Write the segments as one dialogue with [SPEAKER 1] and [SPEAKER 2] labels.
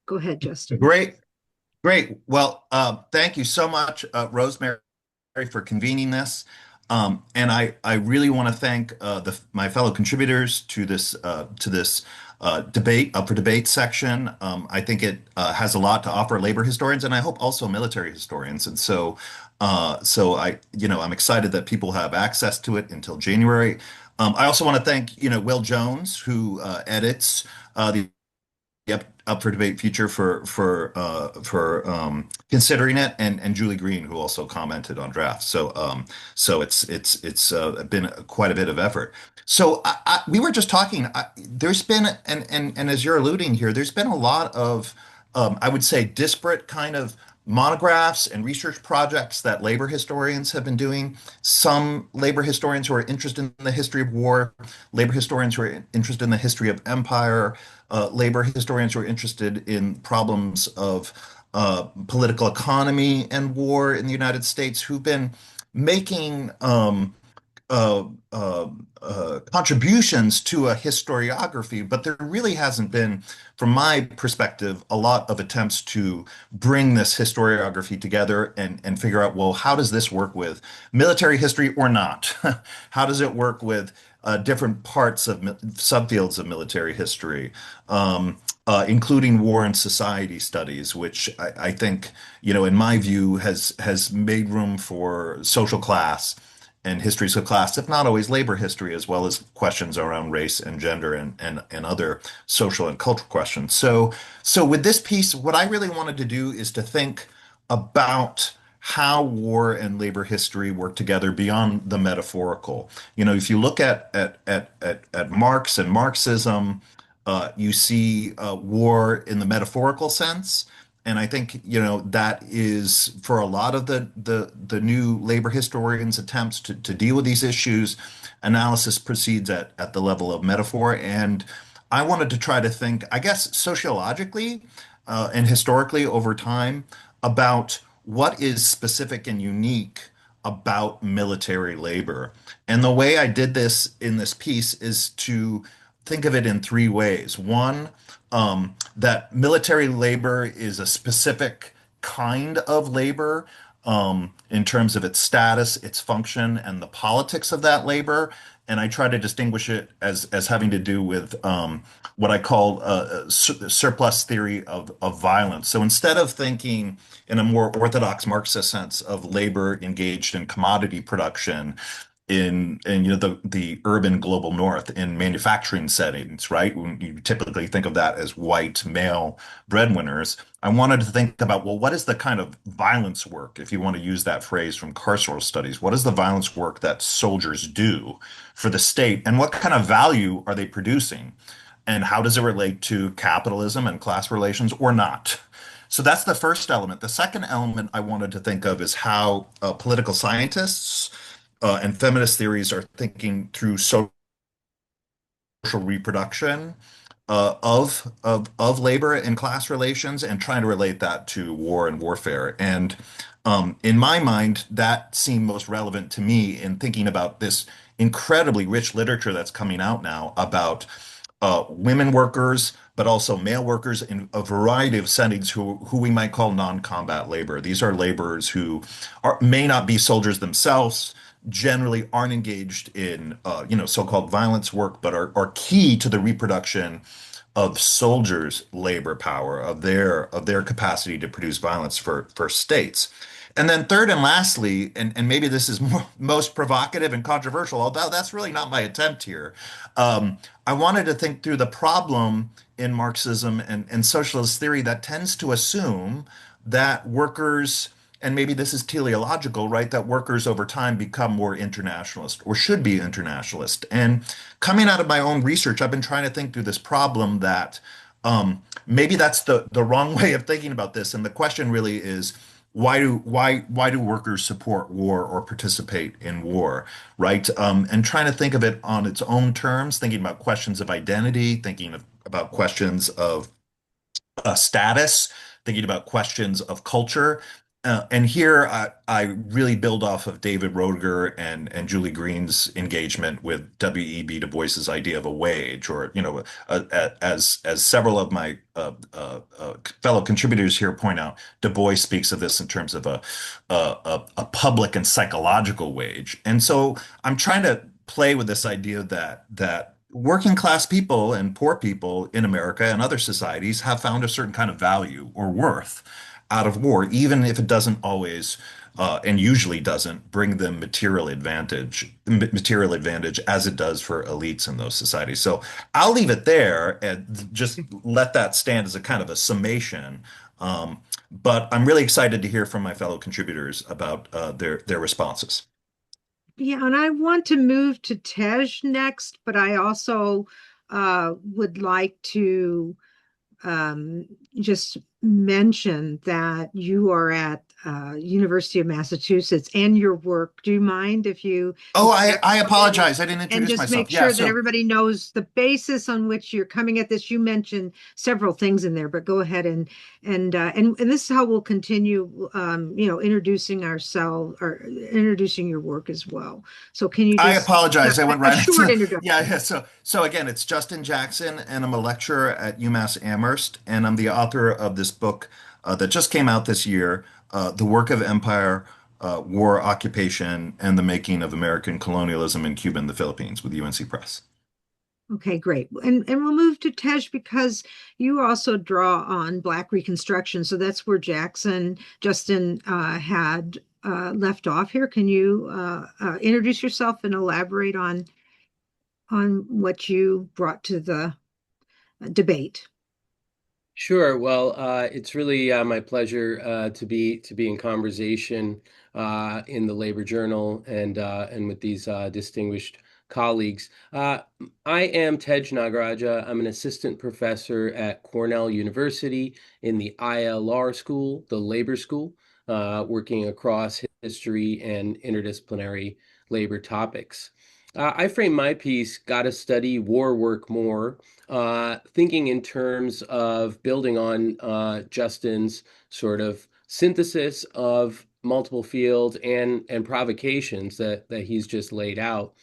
[SPEAKER 1] Go ahead, Justin.
[SPEAKER 2] Great, great. Well, thank you so much, Rosemary, for convening this. And I really want to thank my fellow contributors to this debate up for debate section. I think it has a lot to offer labor historians, and I hope also military historians. And so I'm excited that people have access to it until January. I also want to thank, Will Jones, who edits the up for debate future for considering it, and Julie Green, who also commented on drafts. So it's been quite a bit of effort. So we were just talking. There's been and as you're alluding here, there's been a lot of I would say disparate kind of monographs and research projects that labor historians have been doing. Some labor historians who are interested in the history of war, labor historians who are interested in the history of empire, labor historians who are interested in problems of political economy and war in the United States, who've been making uh, uh, contributions to a historiography, but there really hasn't been, from my perspective, a lot of attempts to bring this historiography together and figure out, well, how does this work with military history or not? How does it work with different parts of subfields of military history, including war and society studies, which I think, in my view, has made room for social class and histories of class, if not always labor history, as well as questions around race and gender and other social and cultural questions. So with this piece, what I really wanted to do is to think about how war and labor history work together beyond the metaphorical. If you look at Marx and Marxism, you see war in the metaphorical sense. And I think, that is for a lot of the new labor historians' attempts to deal with these issues, analysis proceeds at the level of metaphor. And I wanted to try to think, I guess, sociologically and historically over time about what is specific and unique about military labor. And the way I did this in this piece is to think of it in three ways. One, that military labor is a specific kind of labor in terms of its status, its function, and the politics of that labor. And I try to distinguish it as having to do with what I call surplus theory of violence. So instead of thinking in a more orthodox Marxist sense of labor engaged in commodity production, in the urban global north in manufacturing settings, right? When you typically think of that as white male breadwinners, I wanted to think about, well, what is the kind of violence work, if you want to use that phrase from carceral studies, what is the violence work that soldiers do for the state, and what kind of value are they producing? And how does it relate to capitalism and class relations or not? So that's the first element. The second element I wanted to think of is how political scientists and feminist theories are thinking through social reproduction of labor and class relations and trying to relate that to war and warfare. And in my mind, that seemed most relevant to me in thinking about this incredibly rich literature that's coming out now about women workers, but also male workers in a variety of settings who we might call non-combat labor. These are laborers who may not be soldiers themselves, generally aren't engaged in so-called violence work, but are key to the reproduction of soldiers' labor power, of their capacity to produce violence for states. And then third and lastly, and maybe this is most provocative and controversial, although that's really not my attempt here. I wanted to think through the problem in Marxism and socialist theory that tends to assume that workers, and maybe this is teleological, right, that workers over time become more internationalist or should be internationalist. And coming out of my own research, I've been trying to think through this problem that maybe that's the wrong way of thinking about this. And the question really is, why do workers support war or participate in war, right? And trying to think of it on its own terms, thinking about questions of identity, about questions of status, thinking about questions of culture, And here I really build off of David Roediger and Julie Green's engagement with W.E.B. Du Bois's idea of a wage, or as several of my fellow contributors here point out, Du Bois speaks of this in terms of a public and psychological wage. And so I'm trying to play with this idea that working class people and poor people in America and other societies have found a certain kind of value or worth out of war, even if it doesn't always and usually doesn't bring them material advantage as it does for elites in those societies. So I'll leave it there and just let that stand as a kind of a summation. But I'm really excited to hear from my fellow contributors about their responses.
[SPEAKER 1] Yeah, and I want to move to Tej next, but I also would like to um, just mention that you are at University of Massachusetts and your work. Do you mind
[SPEAKER 2] Oh,
[SPEAKER 1] if you
[SPEAKER 2] I
[SPEAKER 1] come in
[SPEAKER 2] apologize. I didn't
[SPEAKER 1] and
[SPEAKER 2] introduce
[SPEAKER 1] just
[SPEAKER 2] myself.
[SPEAKER 1] make
[SPEAKER 2] Yeah,
[SPEAKER 1] sure that
[SPEAKER 2] so
[SPEAKER 1] everybody knows the basis on which you're coming at this? You mentioned several things in there, but go ahead and this is how we'll continue. Introducing ourselves or introducing your work as well. So can you
[SPEAKER 2] I
[SPEAKER 1] just
[SPEAKER 2] apologize. I went
[SPEAKER 1] a
[SPEAKER 2] right
[SPEAKER 1] short
[SPEAKER 2] into yeah,
[SPEAKER 1] introduction?
[SPEAKER 2] yeah. So again, it's Justin Jackson, and I'm a lecturer at UMass Amherst, and I'm the author of this book that just came out this year, "The Work of Empire, War, Occupation, and the Making of American Colonialism in Cuba and the Philippines" with UNC Press.
[SPEAKER 1] Okay, great. And we'll move to Tej because you also draw on Black Reconstruction. So that's where Justin had left off here. Can you introduce yourself and elaborate on what you brought to the debate?
[SPEAKER 3] Sure. Well, it's really my pleasure to be in conversation in the Labor Journal and with these distinguished colleagues. I am Tej Nagaraja. I'm an assistant professor at Cornell University in the ILR school, the Labor School, working across history and interdisciplinary labor topics. I frame my piece, Gotta Study War Work More, thinking in terms of building on Justin's sort of synthesis of multiple fields and provocations that he's just laid out.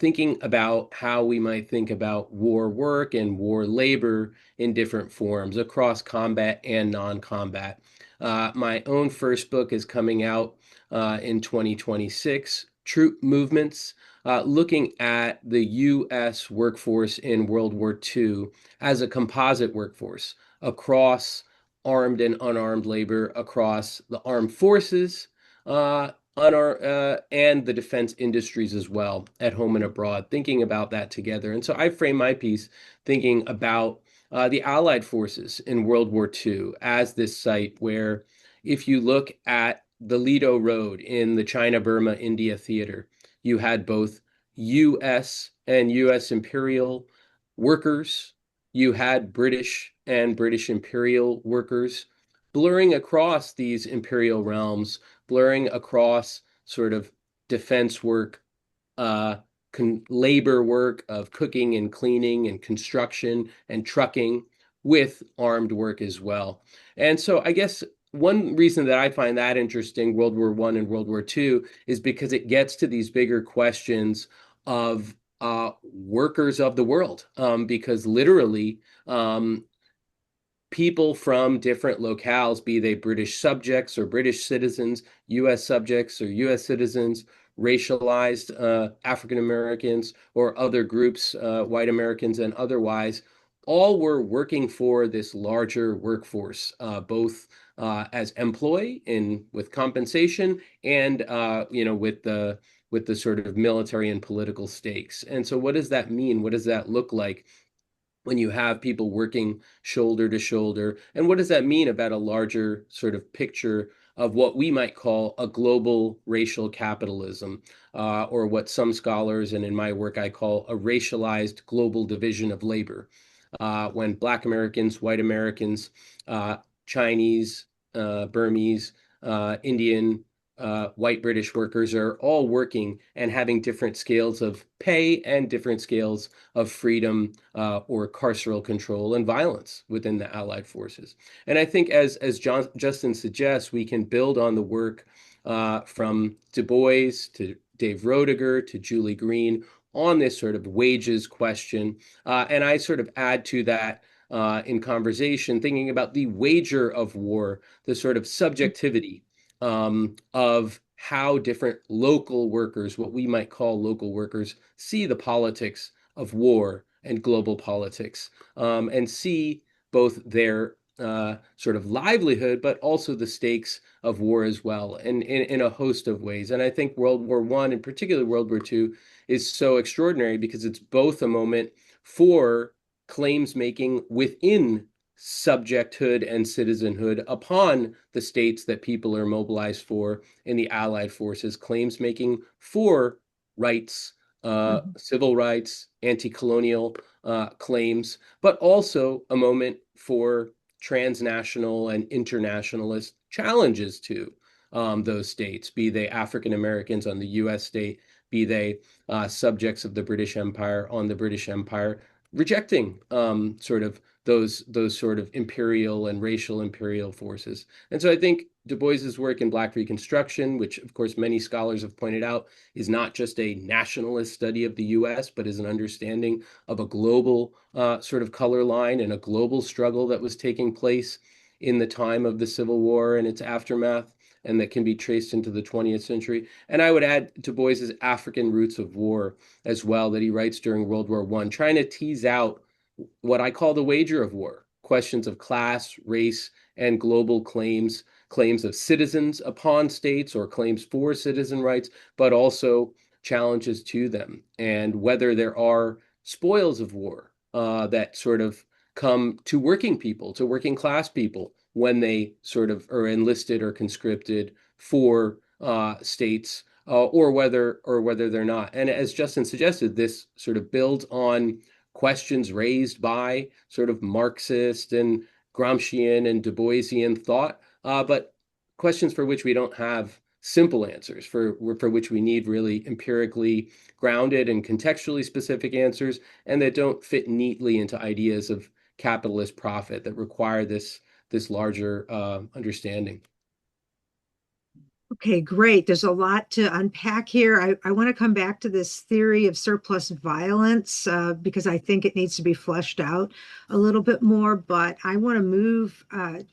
[SPEAKER 3] Thinking about how we might think about war work and war labor in different forms across combat and non-combat. My own first book is coming out in 2026, Troop Movements, looking at the U.S. workforce in World War II as a composite workforce across armed and unarmed labor, across the armed forces, and the defense industries as well, at home and abroad, thinking about that together. And so I frame my piece thinking about the Allied forces in World War II as this site where, if you look at the Lido Road in the China, Burma, India theater, you had both US and US imperial workers, you had British and British imperial workers blurring across these imperial realms, blurring across sort of defense work, uh, labor work of cooking and cleaning and construction and trucking with armed work as well. And so I guess one reason that I find that interesting, World War I and World War II, is because it gets to these bigger questions of workers of the world, because literally people from different locales, be they British subjects or British citizens, US subjects or US citizens, racialized African Americans or other groups, white Americans and otherwise, all were working for this larger workforce, both as employee in with compensation and with the sort of military and political stakes. And so what does that mean? What does that look like when you have people working shoulder to shoulder? And what does that mean about a larger sort of picture of what we might call a global racial capitalism, or what some scholars, and in my work, I call a racialized global division of labor? When Black Americans, white Americans, Chinese, Burmese, Indian, white British workers are all working and having different scales of pay and different scales of freedom or carceral control and violence within the Allied forces. And I think, as Justin suggests, we can build on the work from Du Bois to Dave Roediger to Julie Green on this sort of wages question. And I sort of add to that in conversation, thinking about the wager of war, the sort of subjectivity of how different local workers, what we might call local workers, see the politics of war and global politics, and see both their sort of livelihood, but also the stakes of war as well, and in a host of ways. And I think World War One, in particular World War Two, is so extraordinary because it's both a moment for claims making within subjecthood and citizenhood upon the states that people are mobilized for in the Allied forces, claims making for rights,
[SPEAKER 1] Mhm.
[SPEAKER 3] civil rights, anti-colonial claims, but also a moment for transnational and internationalist challenges to those states, be they African Americans on the US state, be they subjects of the British Empire on the British Empire, rejecting sort of those sort of imperial and racial imperial forces. And so I think Du Bois's work in Black Reconstruction, which of course many scholars have pointed out, is not just a nationalist study of the US, but is an understanding of a global sort of color line and a global struggle that was taking place in the time of the Civil War and its aftermath, and that can be traced into the 20th century. And I would add Du Bois's African Roots of War as well, that he writes during World War One, trying to tease out what I call the wager of war, questions of class, race, and global claims, claims of citizens upon states or claims for citizen rights, but also challenges to them, and whether there are spoils of war that sort of come to working people, to working class people, when they sort of are enlisted or conscripted for states, or whether they're not. And as Justin suggested, this sort of builds on questions raised by sort of Marxist and Gramscian and Du Boisian thought, but questions for which we don't have simple answers, for which we need really empirically grounded and contextually specific answers, and that don't fit neatly into ideas of capitalist profit that require this larger understanding.
[SPEAKER 1] Okay, great. There's a lot to unpack here. I want to come back to this theory of surplus violence because I think it needs to be fleshed out a little bit more. But I want to move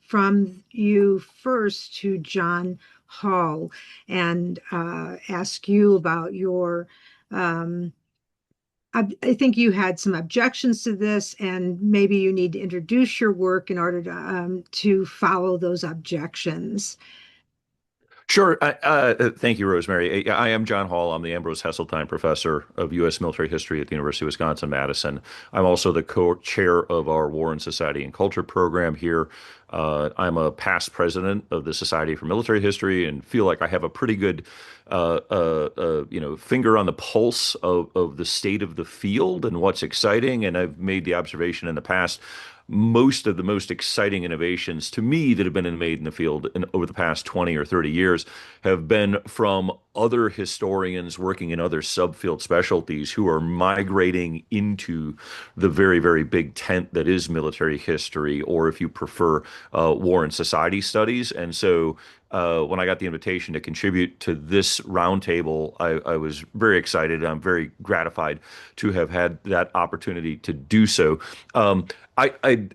[SPEAKER 1] from you first to John Hall and ask you about your. Um, I think you had some objections to this, and maybe you need to introduce your work in order to follow those objections.
[SPEAKER 4] Sure. Thank you, Rosemary. I am John Hall. I'm the Ambrose Heseltine Professor of U.S. Military History at the University of Wisconsin-Madison. I'm also the co-chair of our War and Society and Culture program here. I'm a past president of the Society for Military History and feel like I have a pretty good, finger on the pulse of the state of the field and what's exciting. And I've made the observation in the past most of the most exciting innovations to me that have been made in the field over the past 20 or 30 years have been from other historians working in other subfield specialties who are migrating into the very, very big tent that is military history, or if you prefer, war and society studies. And so when I got the invitation to contribute to this roundtable, I was very excited. I'm very gratified to have had that opportunity to do so. I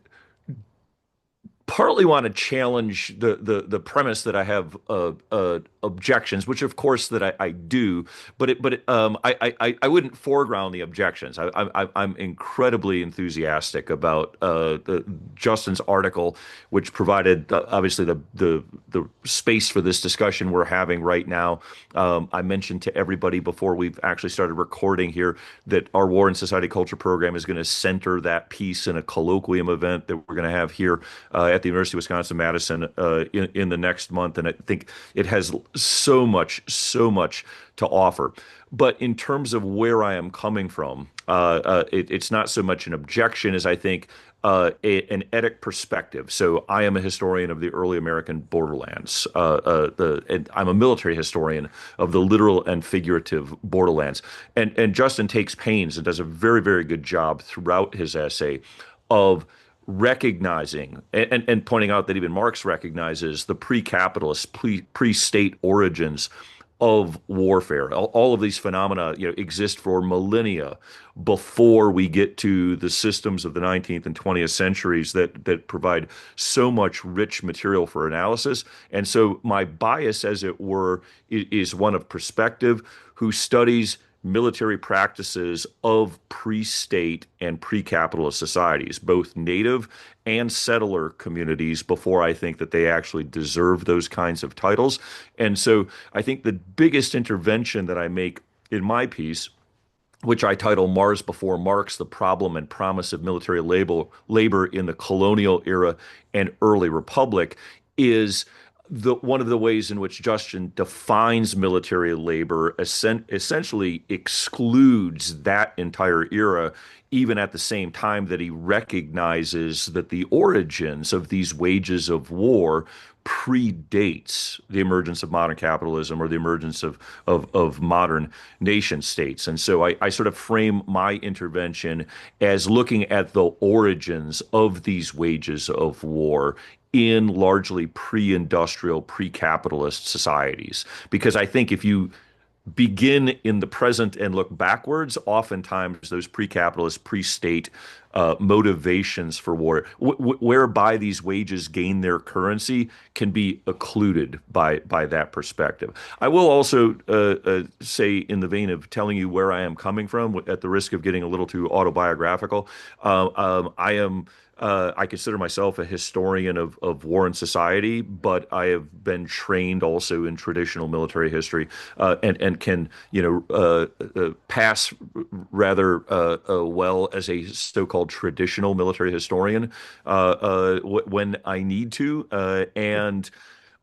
[SPEAKER 4] partly want to challenge the premise that I have objections, which of course that I do, I wouldn't foreground the objections. I'm incredibly enthusiastic about Justin's article, which provided obviously the space for this discussion we're having right now. I mentioned to everybody before we've actually started recording here that our War and Society Culture program is going to center that piece in a colloquium event that we're going to have here at the University of Wisconsin-Madison in the next month. And I think it has so much to offer. But in terms of where I am coming from, it's not so much an objection as I think an etic perspective. So I am a historian of the early American borderlands. And I'm a military historian of the literal and figurative borderlands. And Justin takes pains and does a very, very good job throughout his essay of recognizing and pointing out that even Marx recognizes the pre-capitalist, pre-state origins of warfare. All of these phenomena, exist for millennia before we get to the systems of the 19th and 20th centuries that provide so much rich material for analysis. And so my bias, as it were, is one of perspective who studies military practices of pre-state and pre-capitalist societies, both native and settler communities, before I think that they actually deserve those kinds of titles. And so I think the biggest intervention that I make in my piece, which I title Mars Before Marx, the Problem and Promise of Military Labor in the Colonial Era and Early Republic, is one of the ways in which Justin defines military labor essentially excludes that entire era, even at the same time that he recognizes that the origins of these wages of war predates the emergence of modern capitalism or the emergence of modern nation states. And so I sort of frame my intervention as looking at the origins of these wages of war in largely pre-industrial, pre-capitalist societies. Because I think if you begin in the present and look backwards, oftentimes those pre-capitalist, pre-state motivations for war, whereby these wages gain their currency, can be occluded by that perspective. I will also say, in the vein of telling you where I am coming from, at the risk of getting a little too autobiographical, I consider myself a historian of war and society, but I have been trained also in traditional military history, and can pass rather well as a so-called traditional military historian when I need to, and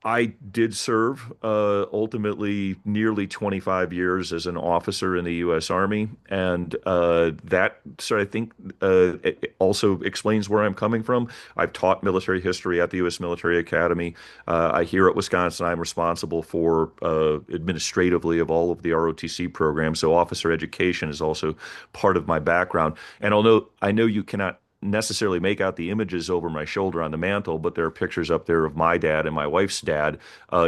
[SPEAKER 4] I did serve ultimately nearly 25 years as an officer in the U.S. Army, and that, so I think, it also explains where I'm coming from. I've taught military history at the U.S. Military Academy. Here at Wisconsin, I'm responsible for administratively of all of the ROTC programs, so officer education is also part of my background. And although I know you cannot necessarily make out the images over my shoulder on the mantle, but there are pictures up there of my dad and my wife's dad,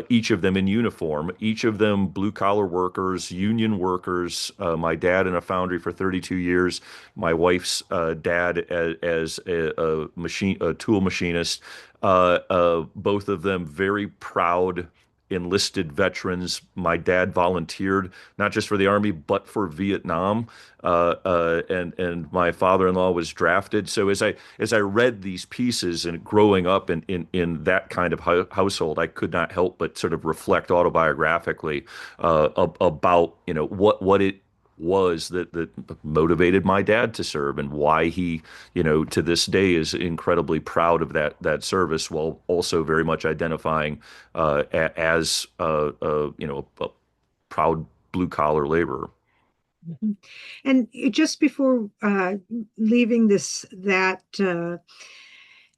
[SPEAKER 4] each of them in uniform, each of them blue collar workers, union workers. My dad in a foundry for 32 years, my wife's dad as a tool machinist. Both of them very proud enlisted veterans. My dad volunteered not just for the Army but for Vietnam, and my father-in-law was drafted. So as I read these pieces and growing up in that kind of household, I could not help but sort of reflect autobiographically about what it was that motivated my dad to serve, and why he, to this day is incredibly proud of that service, while also very much identifying as a proud blue collar laborer.
[SPEAKER 1] Mhm. And just before leaving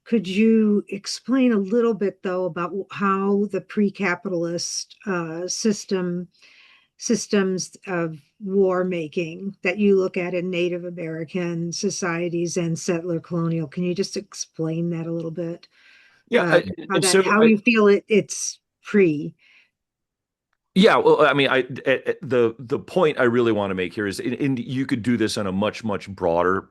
[SPEAKER 1] could you explain a little bit, though, about how the pre-capitalist systems of war making that you look at in Native American societies and settler colonial? Can you just explain that a little bit?
[SPEAKER 4] Yeah, and so
[SPEAKER 1] How you feel it's pre?
[SPEAKER 4] yeah, well, I mean, the point I really want to make here is, you could do this on a much broader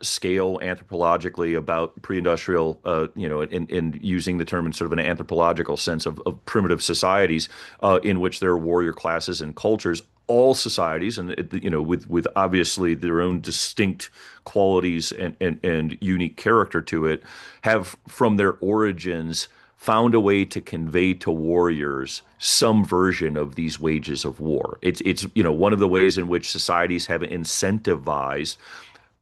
[SPEAKER 4] scale anthropologically about pre-industrial, in using the term in sort of an anthropological sense of primitive societies in which there are warrior classes and cultures. All societies, and with obviously their own distinct qualities and unique character to it, have from their origins found a way to convey to warriors some version of these wages of war. It's one of the ways in which societies have incentivized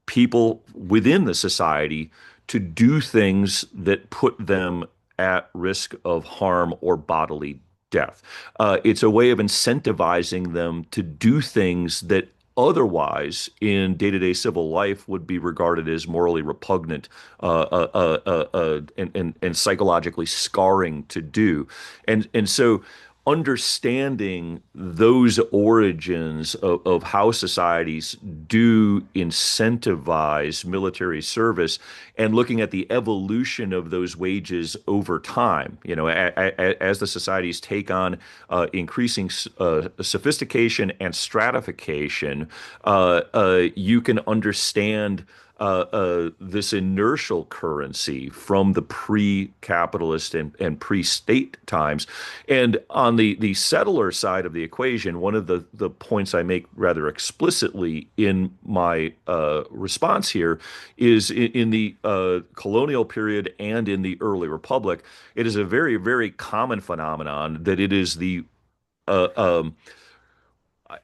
[SPEAKER 4] people within the society to do things that put them at risk of harm or bodily death. It's a way of incentivizing them to do things that otherwise in day-to-day civil life would be regarded as morally repugnant and psychologically scarring to do. And so understanding those origins of how societies do incentivize military service and looking at the evolution of those wages over time, as the societies take on increasing sophistication and stratification, you can understand this inertial currency from the pre-capitalist and pre-state times. And on the settler side of the equation, one of the points I make rather explicitly in my response here is in the colonial period and in the early republic, it is a very, very common phenomenon that it is the uh, um,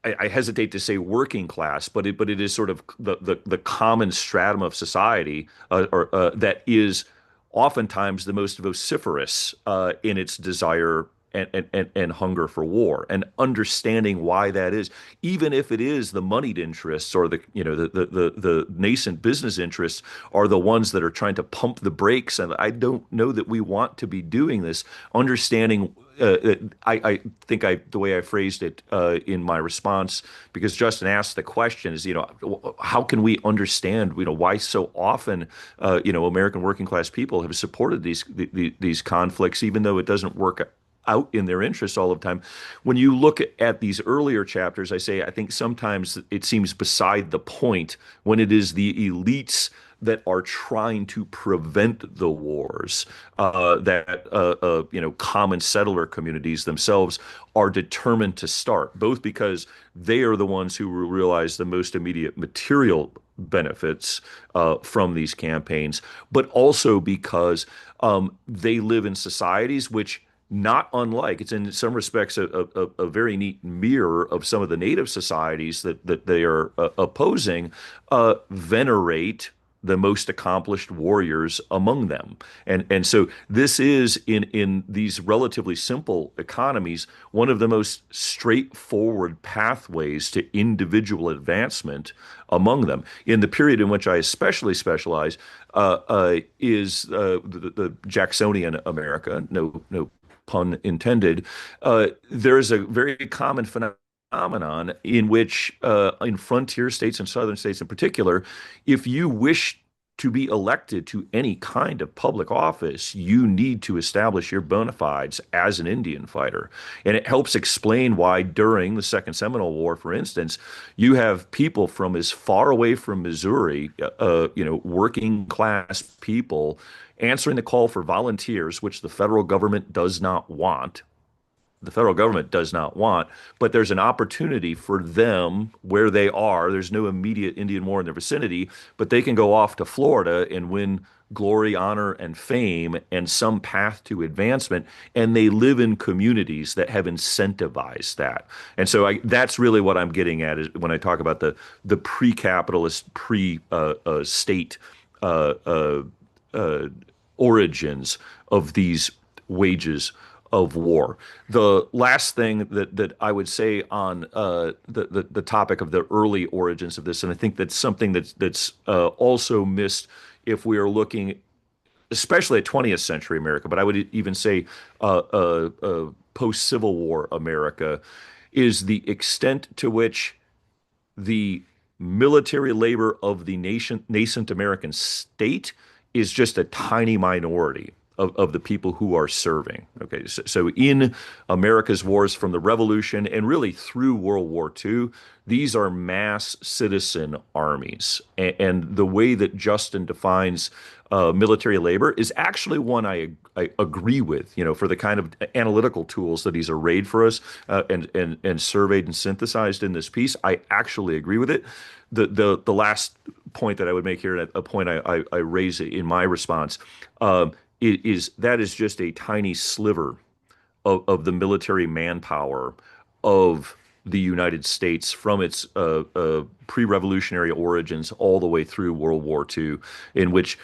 [SPEAKER 4] I hesitate to say working class, but it is sort of the common stratum of society, that is oftentimes the most vociferous in its desire and hunger for war, and understanding why that is, even if it is the moneyed interests or the nascent business interests are the ones that are trying to pump the brakes, and I don't know that we want to be doing this. Understanding I think the way I phrased it in my response, because Justin asked the question, is how can we understand why so often American working class people have supported these conflicts, even though it doesn't work out in their interests all of the time. When you look at these earlier chapters, I think sometimes it seems beside the point when it is the elites that are trying to prevent the wars, that common settler communities themselves are determined to start, both because they are the ones who will realize the most immediate material benefits from these campaigns, but also because they live in societies which, not unlike, it's in some respects a very neat mirror of some of the native societies that they are opposing, venerate the most accomplished warriors among them. And so this is in these relatively simple economies, one of the most straightforward pathways to individual advancement among them. In the period in which I especially specialize, is the Jacksonian America, no pun intended. There is a very common phenomenon in which, in frontier states and southern states in particular, if you wish to be elected to any kind of public office, you need to establish your bona fides as an Indian fighter. And it helps explain why during the Second Seminole War, for instance, you have people from as far away from Missouri, working class people answering the call for volunteers, which the federal government does not want. But there's an opportunity for them where they are. There's no immediate Indian war in their vicinity, but they can go off to Florida and win glory, honor, and fame and some path to advancement. And they live in communities that have incentivized that. And so that's really what I'm getting at is when I talk about the pre-capitalist, pre-state origins of these wages of war. The last thing that I would say on the topic of the early origins of this, and I think that's something that's also missed if we are looking, especially at 20th century America, but I would even say post-Civil War America, is the extent to which the military labor of the nascent American state is just a tiny minority of the people who are serving. Okay, so in America's wars from the Revolution and really through World War II, these are mass citizen armies. And the way that Justin defines military labor is actually one I agree with, for the kind of analytical tools that he's arrayed for us and surveyed and synthesized in this piece. I actually agree with it. The last point that I would make here, and a point I raise in my response, that is just a tiny sliver of the military manpower of the United States from its pre-revolutionary origins all the way through World War II, in which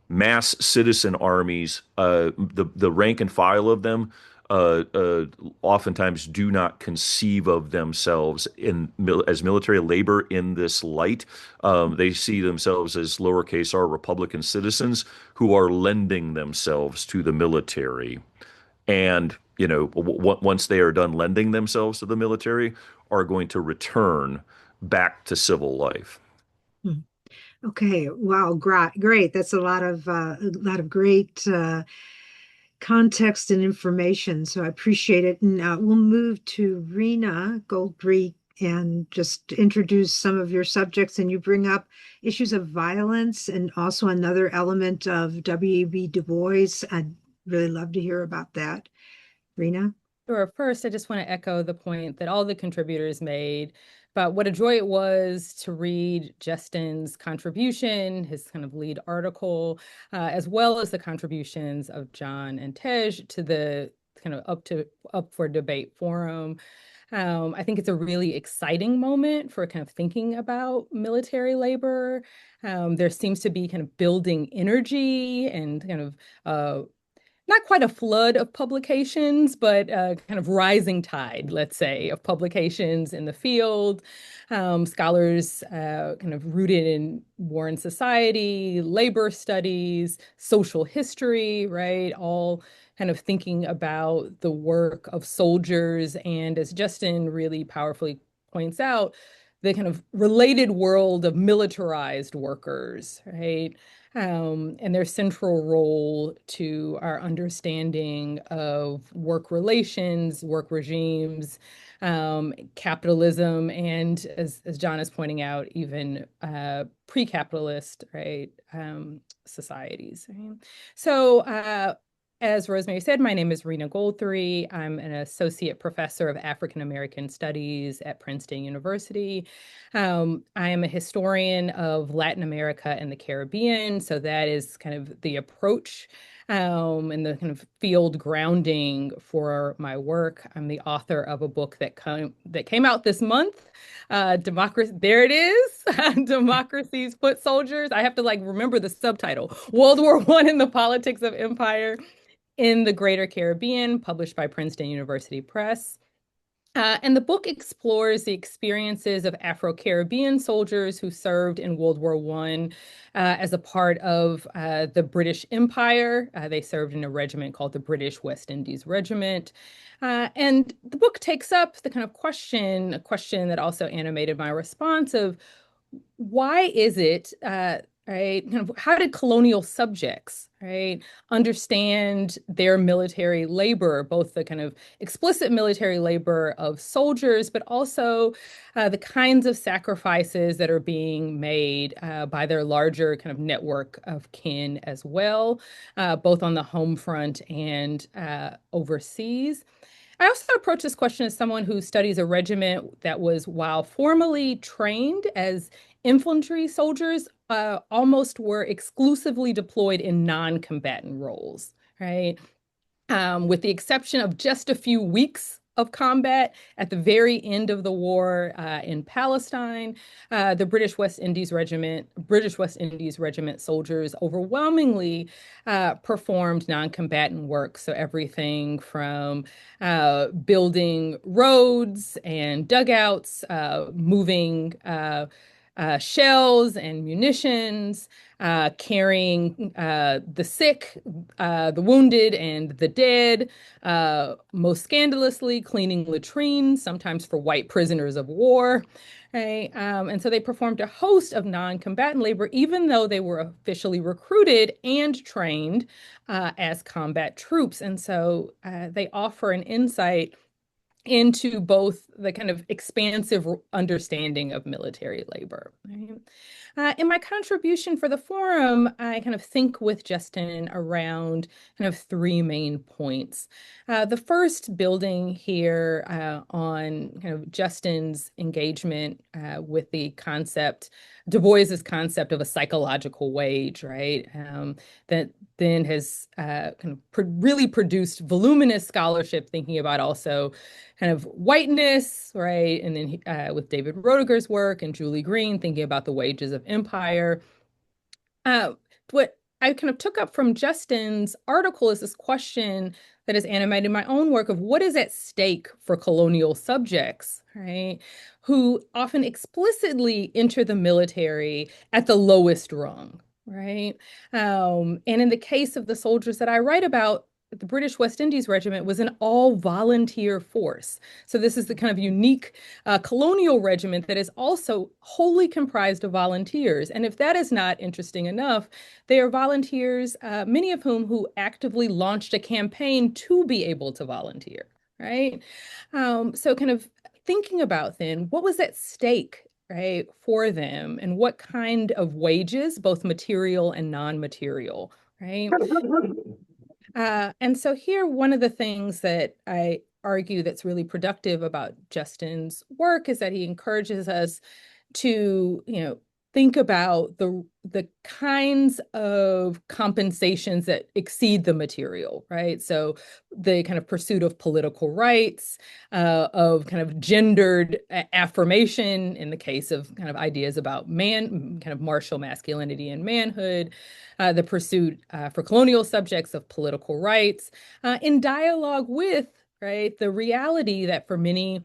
[SPEAKER 4] mass citizen armies, the rank and file of them, uh, uh, oftentimes do not conceive of themselves as military labor in this light. They see themselves as lowercase r Republican citizens who are lending themselves to the military. And, once they are done lending themselves to the military, are going to return back to civil life.
[SPEAKER 1] Hmm. Okay, wow, great. That's a lot of great context and information. So I appreciate it. And we'll move to Reena Goldthree and just introduce some of your subjects. And you bring up issues of violence and also another element of W.E.B. Du Bois. I'd really love to hear about that. Reena?
[SPEAKER 5] Sure. First, I just want to echo the point that all the contributors made about what a joy it was to read Justin's contribution, his kind of lead article, as well as the contributions of John and Tej to the kind of up for debate forum. I think it's a really exciting moment for kind of thinking about military labor. There seems to be kind of building energy and kind of not quite a flood of publications, but kind of rising tide, let's say, of publications in the field. Scholars kind of rooted in war and society, labor studies, social history, right? All kind of thinking about the work of soldiers. And as Justin really powerfully points out, the kind of related world of militarized workers, right? And their central role to our understanding of work relations, work regimes, capitalism, and as John is pointing out, even pre-capitalist, right, societies. Right? So, as Rosemary said, my name is Reena Goldthree. I'm an associate professor of African American Studies at Princeton University. I am a historian of Latin America and the Caribbean. So that is kind of the approach and the kind of field grounding for my work. I'm the author of a book that came out this month. Democracy, there it is. Democracy's Foot Soldiers. I have to like remember the subtitle. World War I and the Politics of Empire in the Greater Caribbean, published by Princeton University Press. And the book explores the experiences of Afro-Caribbean soldiers who served in World War I as a part of the British Empire. They served in a regiment called the British West Indies Regiment. And the book takes up the kind of a question that also animated my response of why is it, right, kind of how did colonial subjects, right, understand their military labor, both the kind of explicit military labor of soldiers, but also the kinds of sacrifices that are being made by their larger kind of network of kin as well, both on the home front and overseas. I also approach this question as someone who studies a regiment that was, while formally trained as infantry soldiers, almost were exclusively deployed in non-combatant roles, right? With the exception of just a few weeks of combat at the very end of the war in Palestine, the British West Indies Regiment soldiers overwhelmingly performed non-combatant work. So everything from building roads and dugouts, moving shells and munitions, carrying the sick, the wounded, and the dead, most scandalously, cleaning latrines, sometimes for white prisoners of war. Right? And so they performed a host of non-combatant labor, even though they were officially recruited and trained as combat troops. And so they offer an insight into both the kind of expansive understanding of military labor. Right? In my contribution for the forum, I kind of think with Justin around kind of three main points. The first building here on kind of Justin's engagement with the concept, Du Bois's concept of a psychological wage, right? That then has kind of really produced voluminous scholarship thinking about also kind of whiteness, right? And then with David Roediger's work and Julie Green thinking about the wages of empire. What I kind of took up from Justin's article is this question that has animated my own work of what is at stake for colonial subjects, right? Who often explicitly enter the military at the lowest rung, right? And in the case of the soldiers that I write about, the British West Indies Regiment was an all-volunteer force. So this is the kind of unique colonial regiment that is also wholly comprised of volunteers. And if that is not interesting enough, they are volunteers, many of whom who actively launched a campaign to be able to volunteer, right? So kind of thinking about then what was at stake, right, for them and what kind of wages, both material and non-material, right? And so here, one of the things that I argue that's really productive about Justin's work is that he encourages us to, think about the kinds of compensations that exceed the material, right? So the kind of pursuit of political rights, of kind of gendered affirmation in the case of kind of ideas about kind of martial masculinity and manhood, the pursuit for colonial subjects of political rights, in dialogue with, right, the reality that for many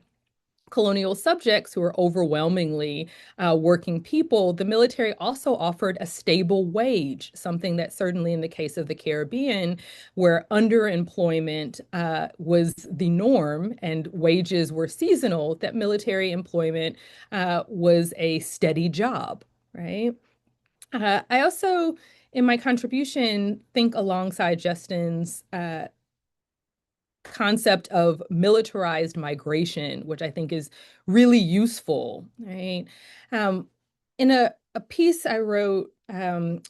[SPEAKER 5] colonial subjects who are overwhelmingly working people, the military also offered a stable wage, something that certainly in the case of the Caribbean, where underemployment was the norm and wages were seasonal, that military employment was a steady job, right? I also, in my contribution, think alongside Justin's concept of militarized migration, which I think is really useful, right? In a piece I wrote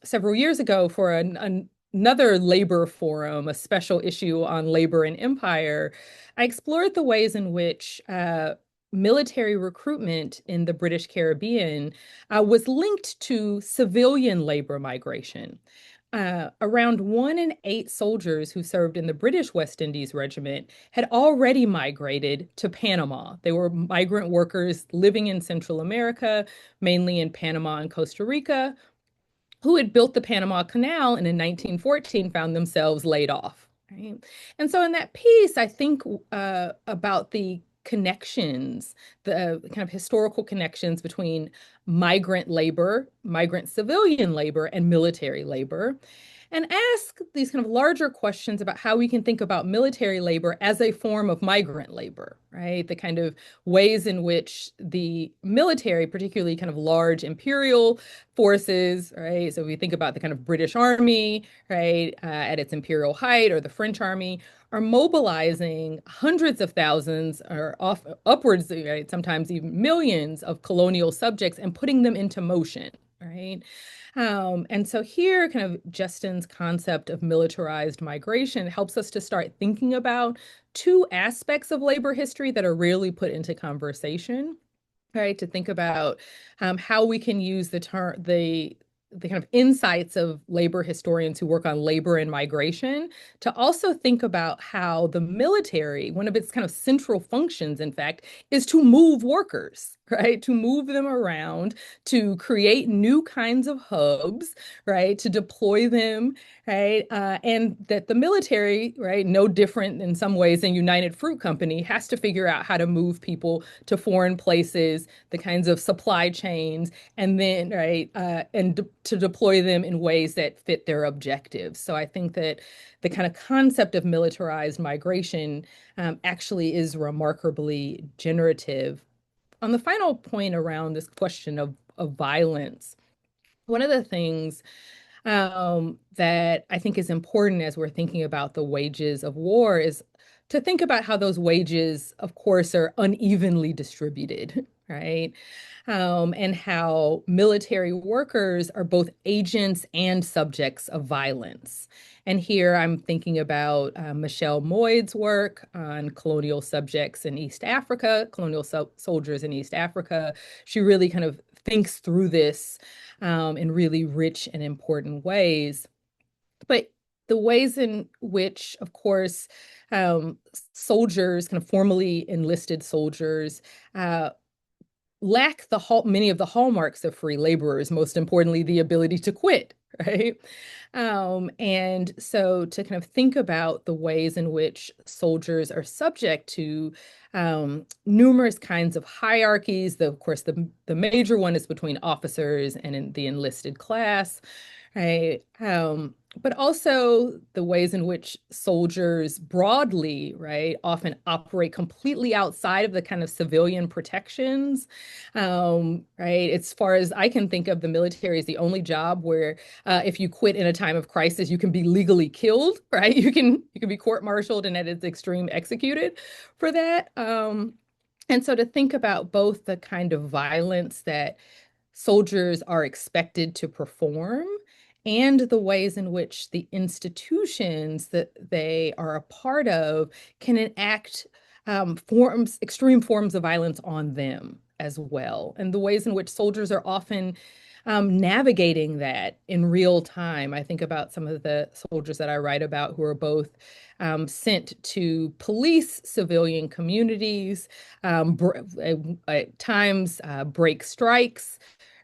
[SPEAKER 5] several years ago for another labor forum, a special issue on labor and empire, I explored the ways in which military recruitment in the British Caribbean was linked to civilian labor migration. Around 1 in 8 soldiers who served in the British West Indies Regiment had already migrated to Panama. They were migrant workers living in Central America, mainly in Panama and Costa Rica, who had built the Panama Canal and in 1914 found themselves laid off. Right? And so in that piece, I think about the connections, the kind of historical connections between migrant labor, migrant civilian labor, and military labor, and ask these kind of larger questions about how we can think about military labor as a form of migrant labor, right? The kind of ways in which the military, particularly kind of large imperial forces, right? So we think about the kind of British Army, right, at its imperial height, or the French Army, are mobilizing hundreds of thousands or upwards, right, sometimes even millions of colonial subjects and putting them into motion, right? And so here, kind of Justin's concept of militarized migration helps us to start thinking about two aspects of labor history that are rarely put into conversation, right? To think about how we can use the kind of insights of labor historians who work on labor and migration to also think about how the military, one of its kind of central functions, in fact, is to move workers, right? To move them around, to create new kinds of hubs, right? To deploy them, right? And that the military, right, no different in some ways than United Fruit Company, has to figure out how to move people to foreign places, the kinds of supply chains, and then, right, to deploy them in ways that fit their objectives. So I think that the kind of concept of militarized migration actually is remarkably generative. On the final point around this question of violence, one of the things that I think is important as we're thinking about the wages of war is to think about how those wages, of course, are unevenly distributed, right? And how military workers are both agents and subjects of violence. And here I'm thinking about Michelle Moyd's work on colonial subjects in East Africa, colonial soldiers in East Africa. She really kind of thinks through this in really rich and important ways. But the ways in which, of course, soldiers, kind of formally enlisted soldiers, lack many of the hallmarks of free laborers, most importantly, the ability to quit, right? And so to kind of think about the ways in which soldiers are subject to numerous kinds of hierarchies. Of course, the major one is between officers and in the enlisted class, right? But also the ways in which soldiers broadly, right, often operate completely outside of the kind of civilian protections, right? As far as I can think of, the military is the only job where if you quit in a time of crisis, you can be legally killed, right? You can be court-martialed and at its extreme executed for that. And so to think about both the kind of violence that soldiers are expected to perform and the ways in which the institutions that they are a part of can enact extreme forms of violence on them as well, and the ways in which soldiers are often navigating that in real time. I think about some of the soldiers that I write about who are both sent to police civilian communities, at times break strikes,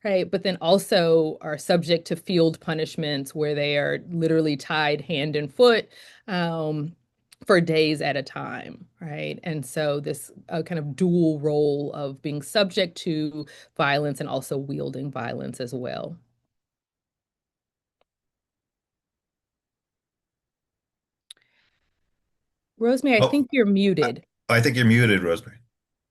[SPEAKER 5] right? But then also are subject to field punishments where they are literally tied hand and foot for days at a time, right? And so this kind of dual role of being subject to violence and also wielding violence as well. Rosemary, I
[SPEAKER 2] Oh,
[SPEAKER 5] think you're
[SPEAKER 2] I,
[SPEAKER 5] muted.
[SPEAKER 2] I think you're muted, Rosemary.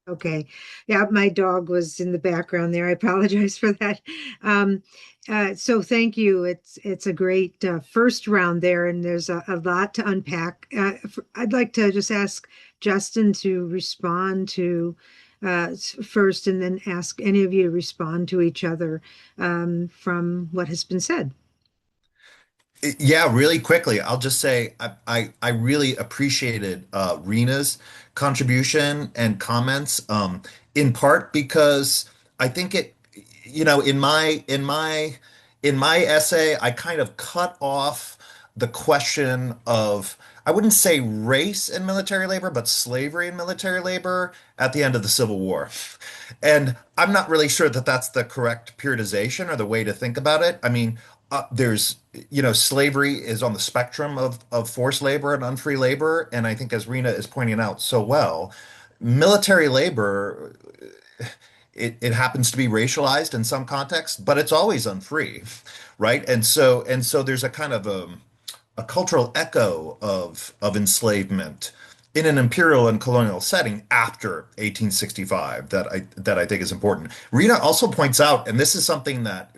[SPEAKER 1] Okay. Yeah, my dog was in the background there. I apologize for that. Um, so thank you. It's a great first round there, and there's a lot to unpack. I'd like to just ask Justin to respond to first, and then ask any of you to respond to each other from what has been said.
[SPEAKER 2] Yeah, really quickly, I'll just say I really appreciated Rena's contribution and comments, in part because I think it, in my essay, I kind of cut off the question of, I wouldn't say race in military labor, but slavery in military labor at the end of the Civil War. And I'm not really sure that that's the correct periodization or the way to think about it. I mean, there's, slavery is on the spectrum of forced labor and unfree labor. And I think, as Rena is pointing out so well, military labor, it happens to be racialized in some contexts, but it's always unfree, right? And so there's a kind of a cultural echo of enslavement in an imperial and colonial setting after 1865 that I think is important. Rita also points out, and this is something that